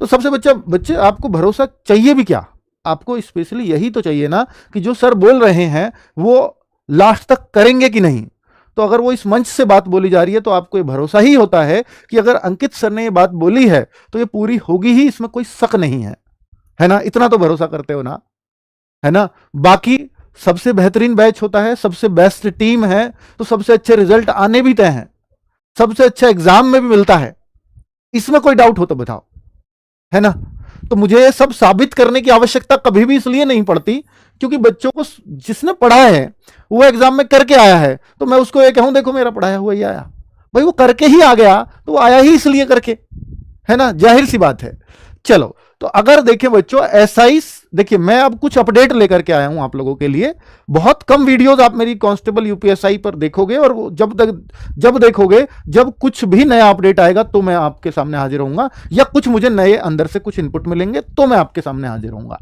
सबसे बच्चे आपको भरोसा चाहिए भी क्या? आपको स्पेशली यही तो चाहिए ना कि जो सर बोल रहे हैं वो लास्ट तक करेंगे कि नहीं। तो अगर वो इस मंच से बात बोली जा रही है तो आपको ये भरोसा ही होता है कि अगर अंकित सर ने ये बात बोली है तो ये पूरी होगी ही, इसमें कोई शक नहीं है ना? इतना तो भरोसा करते हो ना, है ना? बाकी सबसे बेहतरीन बैच होता है, सबसे बेस्ट टीम है, तो सबसे अच्छे रिजल्ट आने भी तय हैं, सबसे अच्छा एग्जाम में भी मिलता है। इसमें कोई डाउट हो तो बताओ, है ना? तो मुझे ये सब साबित करने की आवश्यकता कभी भी इसलिए नहीं पड़ती क्योंकि बच्चों को जिसने पढ़ा है वो एग्जाम में करके आया है, तो मैं उसको ये कहूं देखो मेरा पढ़ाया हुआ ही आया। भाई वो करके ही आ गया तो वो आया ही इसलिए करके, है ना? जाहिर सी बात है। चलो, तो अगर देखें बच्चों एसआई, देखिए मैं अब कुछ अपडेट लेकर के आया हूं आप लोगों के लिए। बहुत कम वीडियोस आप मेरी कांस्टेबल यूपीएसआई पर देखोगे, और जब देखोगे, जब कुछ भी नया अपडेट आएगा तो मैं आपके सामने हाजिर होऊंगा, या कुछ मुझे नए अंदर से कुछ इनपुट मिलेंगे तो मैं आपके सामने हाजिर होऊंगा।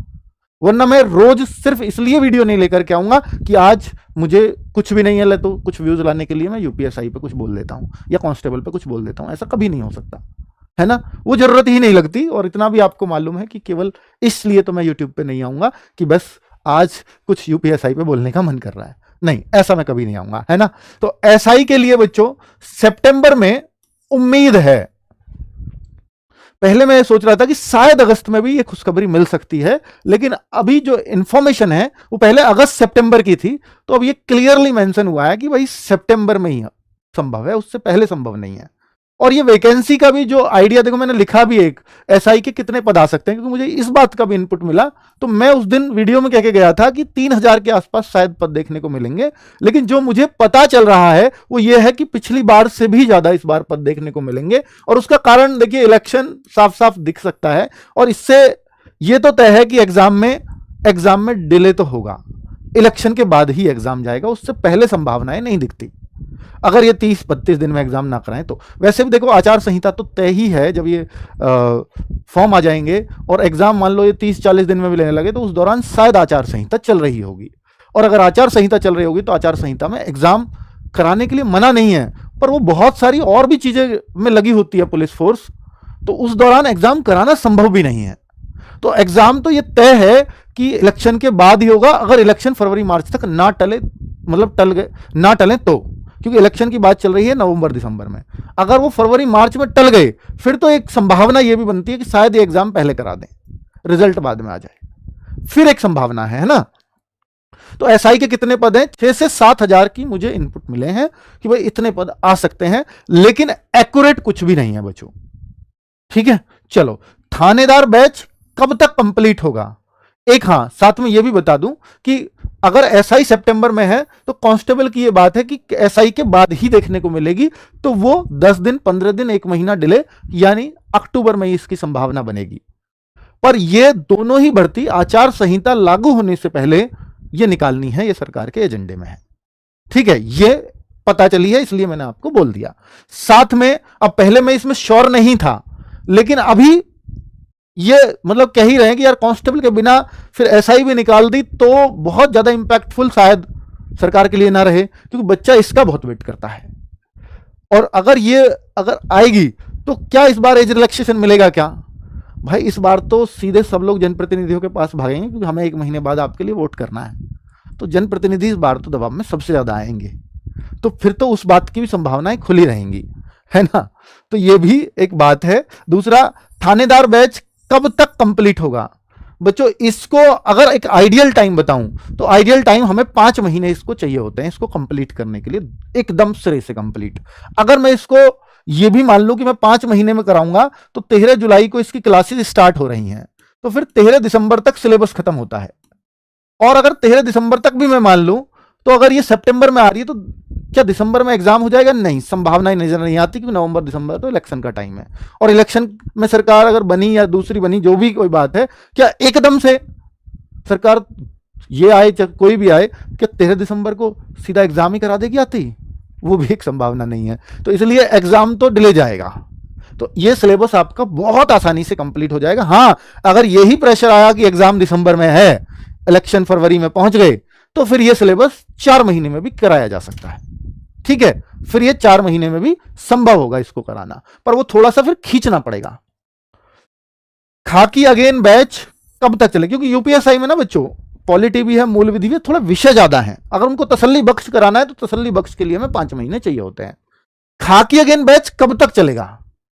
वरना मैं रोज सिर्फ इसलिए वीडियो नहीं लेकर के आऊंगा कि आज मुझे कुछ भी नहीं है तो कुछ व्यूज लाने के लिए मैं यूपीएसआई पे कुछ बोल देता हूं या कांस्टेबल पे कुछ बोल देता हूं। ऐसा कभी नहीं हो सकता, है ना? वो जरूरत ही नहीं लगती। और इतना भी आपको मालूम है कि केवल इसलिए तो मैं यूट्यूब पे नहीं आऊंगा कि बस आज कुछ यूपीएसआई पे बोलने का मन कर रहा है, नहीं, ऐसा मैं कभी नहीं आऊंगा, है ना? तो एसआई के लिए बच्चों सितंबर में उम्मीद है, पहले मैं सोच रहा था कि शायद अगस्त में भी ये खुशखबरी मिल सकती है, लेकिन अभी जो इंफॉर्मेशन है वो पहले अगस्त सितंबर की थी, तो अब ये क्लियरली मेंशन हुआ है कि भाई सितंबर में ही संभव है, उससे पहले संभव नहीं है। और ये वैकेंसी का भी जो आइडिया, देखो मैंने लिखा भी एक, एसआई के कितने पद आ सकते हैं, क्योंकि मुझे इस बात का भी इनपुट मिला। तो मैं उस दिन वीडियो में कह के गया था कि 3000 के आसपास शायद पद देखने को मिलेंगे, लेकिन जो मुझे पता चल रहा है वो ये है कि पिछली बार से भी ज्यादा इस बार पद देखने को मिलेंगे। और उसका कारण देखिए इलेक्शन साफ साफ दिख सकता है, और इससे ये तो तय है कि एग्जाम में डिले तो होगा, इलेक्शन के बाद ही एग्जाम जाएगा, उससे पहले संभावनाएं नहीं दिखती अगर ये 30-32 दिन में एग्जाम ना कराएं तो। वैसे भी देखो आचार संहिता तो तय ही है, जब ये फॉर्म आ जाएंगे और एग्जाम मान लो ये 30-40 दिन में भी लेने लगे तो उस दौरान शायद आचार संहिता चल रही होगी, और अगर आचार संहिता चल रही होगी तो आचार संहिता में एग्जाम कराने के लिए मना नहीं है, पर वो बहुत सारी और भी चीजें में लगी होती है पुलिस फोर्स, तो उस दौरान एग्जाम कराना संभव भी नहीं है। तो एग्जाम तो ये तय है कि इलेक्शन के बाद ही होगा, अगर इलेक्शन फरवरी मार्च तक ना टले, मतलब ना टले तो, क्योंकि इलेक्शन की बात चल रही है नवंबर दिसंबर में। अगर वो फरवरी मार्च में टल गए फिर तो एक संभावना ये भी बनती है कि शायद ये एग्जाम पहले करा दें, रिजल्ट बाद में आ जाए, फिर एक संभावना है ना? तो एसआई के कितने पद हैं? 6 से 7 हजार की मुझे इनपुट मिले हैं कि भाई इतने पद आ सकते हैं, लेकिन एक्यूरेट कुछ भी नहीं है बच्चों, ठीक है? चलो, थानेदार बैच कब तक कंप्लीट होगा? एक हाँ, साथ में यह भी बता दूं कि अगर एसआई सितंबर में है तो कांस्टेबल की यह बात है कि एसआई के बाद ही देखने को मिलेगी, तो वो 10 दिन, 15 दिन, 1 महीना डिले, यानी अक्टूबर में इसकी संभावना बनेगी। पर ये दोनों ही भर्ती आचार संहिता लागू होने से पहले ये निकालनी है, ये सरकार के एजेंडे में है, ठीक है? ये पता चली है, इसलिए मैंने आपको बोल दिया। साथ में अब पहले मैं इसमें श्योर नहीं था, लेकिन अभी ये मतलब कह ही रहे हैं कि यार कांस्टेबल के बिना फिर एसआई भी निकाल दी तो बहुत ज्यादा इंपैक्टफुल शायद सरकार के लिए ना रहे, क्योंकि बच्चा इसका बहुत वेट करता है। और अगर आएगी तो क्या इस बार एज रिलैक्सेशन मिलेगा क्या? भाई इस बार तो सीधे सब लोग जनप्रतिनिधियों के पास भागेंगे, क्योंकि हमें 1 महीने बाद आपके लिए वोट करना है, तो जनप्रतिनिधि इस बार तो दबाव में सबसे ज्यादा आएंगे, तो फिर तो उस बात की भी संभावनाएं खुली रहेंगी, है ना? तो ये भी एक बात है। दूसरा, थानेदार बैच कब तक कंप्लीट होगा? बच्चों इसको अगर एक आइडियल टाइम बताऊं तो आइडियल टाइम हमें 5 महीने इसको चाहिए होते हैं, इसको कंप्लीट करने के लिए, एकदम सिरे से कंप्लीट। अगर मैं इसको ये भी मान लूं कि मैं 5 महीने में कराऊंगा तो 13 जुलाई को इसकी क्लासेस स्टार्ट हो रही हैं, तो फिर 13 दिसंबर तक सिलेबस खत्म होता है। और अगर 13 दिसंबर तक भी मैं मान लूं तो अगर ये सितंबर में आ रही है तो क्या दिसंबर में एग्जाम हो जाएगा? नहीं, संभावनाएं नजर नहीं आती, क्योंकि नवंबर दिसंबर तो इलेक्शन का टाइम है, और इलेक्शन में सरकार अगर बनी या दूसरी बनी, जो भी कोई बात है, क्या एकदम से सरकार ये आए चाहे कोई भी आए, क्या 13 दिसंबर को सीधा एग्जाम ही करा देगी आती? वो भी एक संभावना नहीं है। तो इसलिए एग्जाम तो डिले जाएगा, तो ये सिलेबस आपका बहुत आसानी से कंप्लीट हो जाएगा। हाँ, अगर यही प्रेशर आया कि एग्जाम दिसंबर में है, इलेक्शन फरवरी में पहुंच गए, तो फिर ये सिलेबस 4 महीने में भी कराया जा सकता है, ठीक है? फिर ये 4 महीने में भी संभव होगा इसको कराना, पर वो थोड़ा सा फिर खींचना पड़ेगा। खाकी अगेन बैच कब तक चले, क्योंकि यूपीएसआई में ना बच्चों पॉलिटी भी है, मूल विधि भी है, थोड़ा विषय ज्यादा है। अगर उनको तसल्ली बख्श कराना है तो तसल्ली बख्श के लिए हमें 5 महीने चाहिए होते हैं। खाकी अगेन बैच कब तक चलेगा,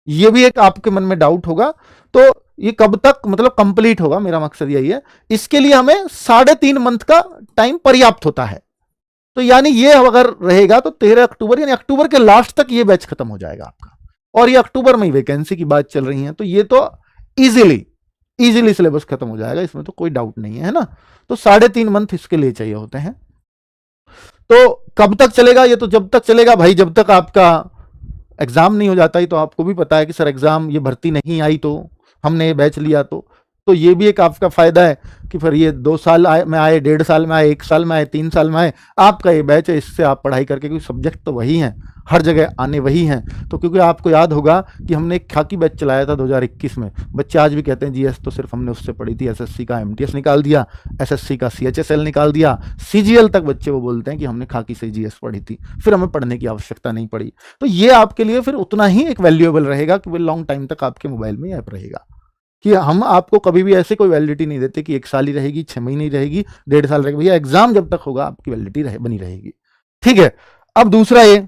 ये भी एक आपके मन में डाउट होगा। तो ये कब तक मतलब कंप्लीट होगा, मेरा मकसद यही है। इसके लिए हमें 3.5 मंथ का टाइम पर्याप्त होता है। तो यानी ये अगर रहेगा तो 13 अक्टूबर यानी अक्टूबर के लास्ट तक ये बैच खत्म हो जाएगा आपका, और ये अक्टूबर में ही वैकेंसी की बात चल रही है, तो ये तो इजीली सिलेबस खत्म हो जाएगा, इसमें तो कोई डाउट नहीं है ना। तो 3.5 मंथ इसके लिए चाहिए होते हैं। तो कब तक चलेगा, ये तो जब तक चलेगा भाई जब तक आपका एग्जाम नहीं हो जाता। ही तो आपको भी पता है कि सर एग्जाम ये भर्ती नहीं आई तो हमने बैच लिया, तो ये भी एक आपका फायदा है कि फिर ये 2 साल में आए, 1.5 साल में आए, 1 साल में आए, 3 साल में आए, आपका ये बैच है, इससे आप पढ़ाई करके, क्योंकि सब्जेक्ट तो वही हैं, हर जगह आने वही हैं। तो क्योंकि आपको याद होगा कि हमने एक खाकी बैच चलाया था 2021 में, बच्चे आज भी कहते हैं जीएस तो सिर्फ हमने उससे पढ़ी थी, एसएससी का एमटीएस निकाल दिया, एसएससी का सीएचएसएल निकाल दिया, सीजीएल तक बच्चे वो बोलते हैं कि हमने खाकी से जीएस पढ़ी थी, फिर हमें पढ़ने की आवश्यकता नहीं पड़ी। तो ये आपके लिए फिर उतना ही एक वैल्यूएबल रहेगा कि वो लॉन्ग टाइम तक आपके मोबाइल में ऐप रहेगा, कि हम आपको कभी भी ऐसे कोई वैलिडिटी नहीं देते कि 1 साल ही रहेगी, 6 महीने ही रहेगी, 1.5 साल रहेगी। भैया एग्जाम जब तक होगा आपकी वैलिडिटी बनी रहेगी। ठीक है। अब दूसरा ये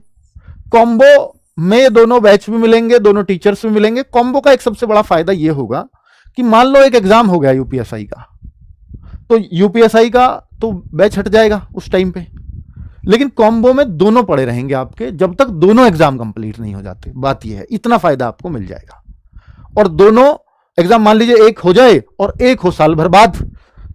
कॉम्बो में दोनों बैच भी मिलेंगे, दोनों टीचर्स भी मिलेंगे। कॉम्बो का एक सबसे बड़ा फायदा ये होगा कि मान लो एक एग्जाम हो गया यूपीएसआई का, तो यूपीएसआई का तो बैच हट जाएगा उस टाइम पे, लेकिन कॉम्बो में दोनों पड़े रहेंगे आपके जब तक दोनों एग्जाम कंप्लीट नहीं हो जाते। बात यह है, इतना फायदा आपको मिल जाएगा। और दोनों एग्जाम मान लीजिए एक हो जाए और एक हो साल भर बाद,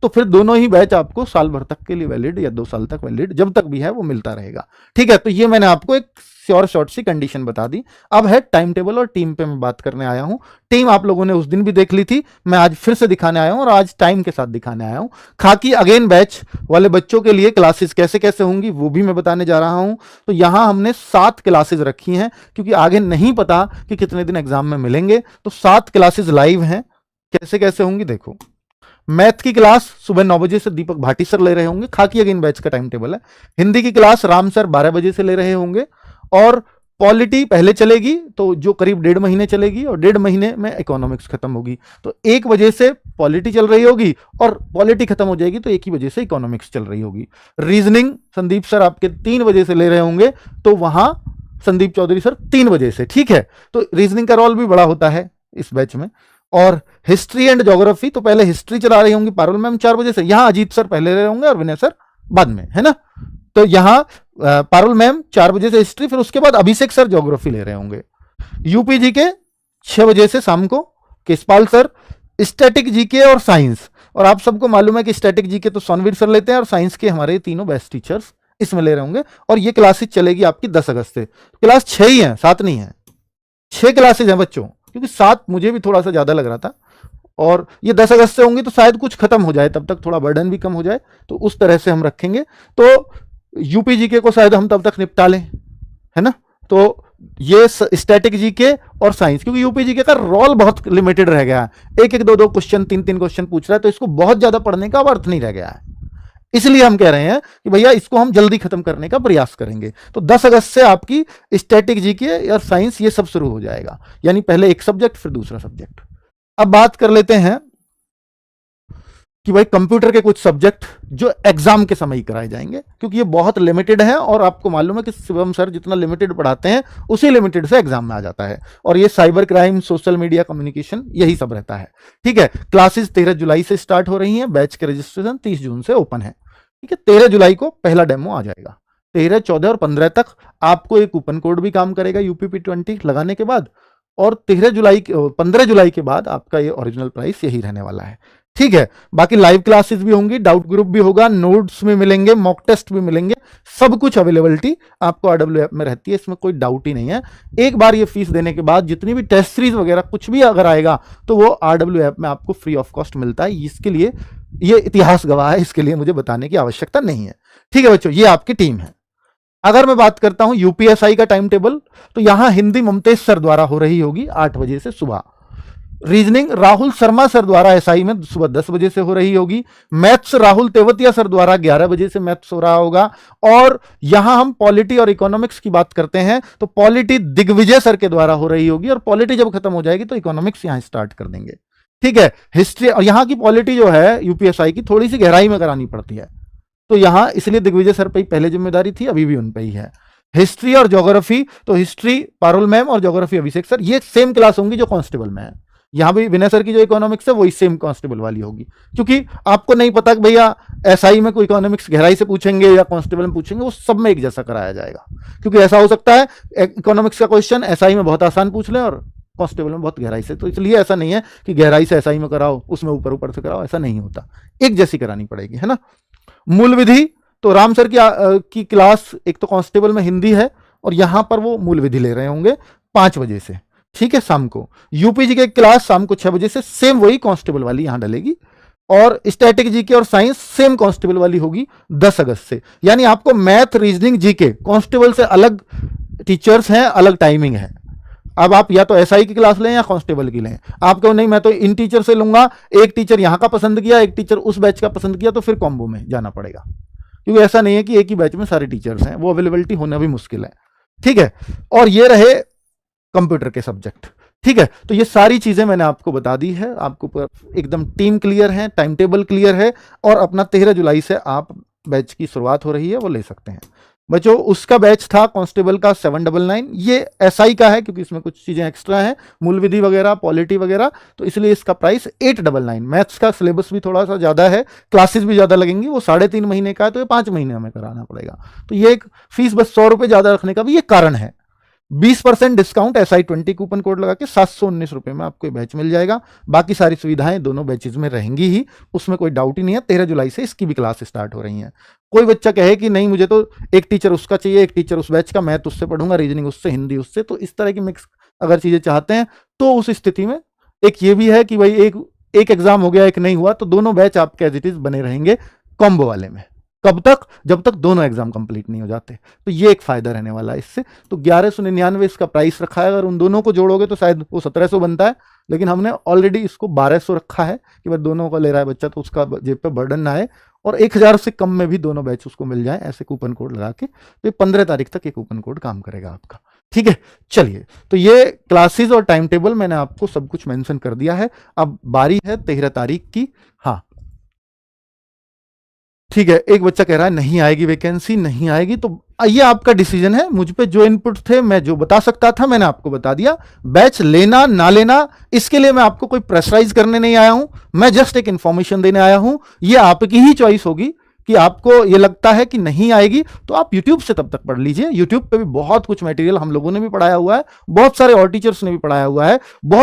तो फिर दोनों ही बैच आपको साल भर तक के लिए वैलिड या 2 साल तक वैलिड जब तक भी है वो मिलता रहेगा। ठीक है। तो ये मैंने आपको एक श्योर शॉर्ट सी कंडीशन बता दी। अब है टाइम टेबल और टीम पे मैं बात करने आया हूं। टीम आप लोगों ने उस दिन भी देख ली थी, मैं आज फिर से दिखाने आया हूं और आज टाइम के साथ दिखाने आया हूं। खाकी अगेन बैच वाले बच्चों के लिए क्लासेस कैसे कैसे होंगी वो भी मैं बताने जा रहा हूं। तो यहां हमने 7 क्लासेस रखी हैं, क्योंकि आगे नहीं पता कि कितने दिन एग्जाम में मिलेंगे। तो 7 क्लासेस लाइव हैं। कैसे कैसे होंगी देखो। मैथ की क्लास सुबह 9 बजे से दीपक भाटी सर ले रहे होंगे, खाकी अगेन बैच का टाइम टेबल है। हिंदी की क्लास राम सर 12 बजे से ले रहे होंगे, और पॉलिटी पहले चलेगी तो जो करीब 1.5 महीने चलेगी, और 1.5 महीने में इकोनॉमिक्स खत्म होगी। तो 1 बजे से पॉलिटी चल रही होगी और पॉलिटी खत्म हो जाएगी तो 1 ही बजे से इकोनॉमिक्स चल रही होगी। रीजनिंग संदीप सर आपके 3 बजे से ले रहे होंगे, तो वहां संदीप चौधरी सर 3 बजे से। ठीक है। तो रीजनिंग का रोल भी बड़ा होता है इस बैच में। और हिस्ट्री एंड ज्योग्राफी तो पहले हिस्ट्री चला रही होंगी पारुल मैम 4 बजे से, यहां अजीत सर पहले रहे होंगे और विनय सर बाद में, है ना। तो यहां पारुल मैम 4 बजे से हिस्ट्री, फिर उसके बाद अभिषेक सर ज्योग्राफी ले रहे होंगे। यूपीजी के 6 बजे से शाम को केसपाल सर स्टैटिक जीके और साइंस, और आप सबको मालूम है कि स्टैटिक जीके तो सोनवीर सर लेते हैं, और साइंस के हमारे तीनों बेस्ट टीचर्स इसमें ले रहे होंगे। और ये क्लासेस चलेगी आपकी 10 अगस्त से। क्लास 6 ही है, 7 नहीं है, 6 क्लासेज हैं बच्चों, क्योंकि 7 मुझे भी थोड़ा सा ज्यादा लग रहा था। और ये 10 अगस्त से होंगी तो शायद कुछ खत्म हो जाए, तब तक थोड़ा बर्डन भी कम हो जाए, तो उस तरह से हम रखेंगे। तो यूपीजीके को शायद हम तब तक निपटा लें, है ना। तो ये स्टैटिक जीके और साइंस, क्योंकि यूपीजीके का रोल बहुत लिमिटेड रह गया है, 1-1, 2-2 क्वेश्चन, 3-3 क्वेश्चन पूछ रहा है, तो इसको बहुत ज्यादा पढ़ने का अर्थ नहीं रह गया है। इसलिए हम कह रहे हैं कि भैया इसको हम जल्दी खत्म करने का प्रयास करेंगे। तो 10 अगस्त से आपकी स्टैटिक जीके और साइंस ये सब शुरू हो जाएगा, यानी पहले एक सब्जेक्ट फिर दूसरा सब्जेक्ट। अब बात कर लेते हैं कि भाई कंप्यूटर के कुछ सब्जेक्ट जो एग्जाम के समय ही कराए जाएंगे, क्योंकि ये बहुत लिमिटेड है, और आपको मालूम है कि शिवम सर जितना लिमिटेड पढ़ाते हैं उसी लिमिटेड से एग्जाम में आ जाता है। और ये cyber crime, social media, communication, यही सब रहता है। ठीक है। क्लासेस 13 जुलाई से स्टार्ट हो रही हैं, बैच के रजिस्ट्रेशन 30 जून से ओपन है। ठीक है। 13 जुलाई को पहला डेमो आ जाएगा। 13, 14 और 15 तक आपको एक कूपन कोड भी काम करेगा UPP20 लगाने के बाद, और 15 जुलाई के बाद आपका ये ओरिजिनल प्राइस यही रहने वाला है। ठीक है। बाकी लाइव क्लासेस भी होंगी, डाउट ग्रुप भी होगा, नोट्स भी मिलेंगे, मॉक टेस्ट भी मिलेंगे, सब कुछ अवेलेबिलिटी आपको RW ऐप में रहती है, इसमें कोई डाउट ही नहीं है। एक बार ये फीस देने के बाद जितनी भी टेस्ट सीरीज वगैरह कुछ भी अगर आएगा तो वो RW ऐप में आपको फ्री ऑफ कॉस्ट मिलता है। इसके लिए ये इतिहास गवाह है, इसके लिए मुझे बताने की आवश्यकता नहीं है। ठीक है बच्चों, ये आपकी टीम है। अगर मैं बात करता हूं यूपीएसआई का टाइम टेबल, तो यहां हिंदी ममतेज सर द्वारा हो रही होगी 8 बजे से सुबह। रीजनिंग राहुल शर्मा सर द्वारा एसआई में सुबह 10 बजे से हो रही होगी। मैथ्स राहुल तेवतिया सर द्वारा 11 बजे से मैथ्स हो रहा होगा। और यहां हम पॉलिटी और इकोनॉमिक्स की बात करते हैं तो पॉलिटी दिग्विजय सर के द्वारा हो रही होगी, और पॉलिटी जब खत्म हो जाएगी तो इकोनॉमिक्स यहां स्टार्ट कर देंगे। ठीक है। हिस्ट्री और यहाँ की पॉलिटी जो है यूपीएसआई की थोड़ी सी गहराई में करानी पड़ती है, तो यहाँ इसलिए दिग्विजय सर पे ही पहले जिम्मेदारी थी, अभी भी उन पे ही है। हिस्ट्री और ज्योग्राफी, तो हिस्ट्री पारुल मैम और ज्योग्राफी अभिषेक सर, ये सेम क्लास होंगी जो कांस्टेबल में है। यहाँ भी विनय सर की जो इकोनॉमिक्स है वही सेम कांस्टेबल वाली होगी, क्योंकि आपको नहीं पता कि भैया एसआई में कोई इकोनॉमिक्स गहराई से पूछेंगे या कांस्टेबल में पूछेंगे, वो सब में एक जैसा कराया जाएगा। क्योंकि ऐसा हो सकता है इकोनॉमिक्स का क्वेश्चन एसआई में बहुत आसान पूछ लें और कांस्टेबल में बहुत गहराई से, तो इसलिए ऐसा नहीं है कि गहराई से एसआई में कराओ उसमें ऊपर ऊपर से कराओ, ऐसा नहीं होता, एक जैसी करानी पड़ेगी, है ना। मूल विधि, तो राम सर की क्लास एक तो कांस्टेबल में हिंदी है और यहां पर वो मूल विधि ले रहे होंगे 5 बजे से, ठीक है, शाम को। यूपीजी की क्लास शाम को 6 बजे से, सेम वही कांस्टेबल वाली यहां डलेगी। और स्टैटिक जीके और साइंस सेम कांस्टेबल वाली होगी 10 अगस्त से। यानी आपको मैथ, रीजनिंग, जीके कांस्टेबल से अलग टीचर्स हैं, अलग टाइमिंग है। अब आप या तो एसआई की क्लास लें या कांस्टेबल की लें। आप कहो नहीं मैं तो इन टीचर से लूंगा, एक टीचर यहां का पसंद किया, एक टीचर उस बैच का पसंद किया, तो फिर कॉम्बो में जाना पड़ेगा, क्योंकि ऐसा नहीं है कि एक ही बैच में सारे टीचर्स हैं, वो अवेलेबिलिटी होना भी मुश्किल है, ठीक है। और ये रहे कंप्यूटर के सब्जेक्ट, ठीक है। तो ये सारी चीजें मैंने आपको बता दी है, आपको एकदम टीम क्लियर है, टाइम टेबल क्लियर है, और अपना 13 जुलाई से आप बैच की शुरुआत हो रही है वो ले सकते हैं। बच्चों उसका बैच था कांस्टेबल का 799, ये एसआई का है क्योंकि इसमें कुछ चीजें एक्स्ट्रा हैं, मूल विधि वगैरह, पॉलिटी वगैरह, तो इसलिए इसका प्राइस 899। मैथ्स का सिलेबस भी थोड़ा सा ज्यादा है, क्लासेस भी ज्यादा लगेंगी, वो 3.5 महीने का है, तो ये 5 महीने हमें कराना पड़ेगा। तो ये एक फीस बस 100 रुपए ज्यादा रखने का भी ये कारण है। 20% डिस्काउंट SI20 कूपन कोड लगा के 719 रुपए में आपको बैच मिल जाएगा। बाकी सारी सुविधाएं दोनों बैचेज में रहेंगी ही, उसमें कोई डाउट ही नहीं है। 13 जुलाई से इसकी भी क्लास स्टार्ट हो रही है। कोई बच्चा कहे कि नहीं मुझे तो एक टीचर उसका चाहिए, एक टीचर उस बैच का, मैथ उससे पढ़ूंगा, रीजनिंग उससे, हिंदी उससे, तो इस तरह की मिक्स अगर चीजें चाहते हैं तो उस स्थिति में एक ये भी है कि भाई एक एग्जाम हो गया, एक नहीं हुआ, तो दोनों बैच आपके एज इट इज बने रहेंगे कॉम्बो वाले में। कब तक? जब तक दोनों एग्जाम कंप्लीट नहीं हो जाते। तो ये एक फायदा रहने वाला है इससे। तो 1199 इसका प्राइस रखा है। अगर उन दोनों को जोड़ोगे तो शायद वो 1700 बनता है, लेकिन हमने ऑलरेडी इसको 1200 रखा है कि भाई दोनों को ले रहा है बच्चा तो उसका जेब पे बर्डन ना आए, और 1000 से कम में भी दोनों बैच उसको मिल जाए ऐसे कूपन कोड लगा के। तो ये 15 तारीख तक ये कूपन कोड काम करेगा आपका, ठीक है। चलिए, तो ये क्लासेस और टाइम टेबल मैंने आपको सब कुछ मेंशन कर दिया है। अब बारी है 13 तारीख की। हाँ ठीक है, एक बच्चा कह रहा है नहीं आएगी वैकेंसी, नहीं आएगी, तो ये आपका डिसीजन है। मुझ पे जो इनपुट थे, मैं जो बता सकता था मैंने आपको बता दिया। बैच लेना ना लेना इसके लिए मैं आपको कोई प्रेशराइज करने नहीं आया हूं, मैं जस्ट एक इंफॉर्मेशन देने आया हूं। ये आपकी ही चॉइस होगी कि आपको ये लगता है कि नहीं आएगी तो आप YouTube से तब तक पढ़ लीजिए। YouTube पे भी बहुत कुछ मटेरियल हम लोगों ने भी पढ़ाया हुआ है, बहुत सारे और टीचर्स ने भी पढ़ाया हुआ है, बहुत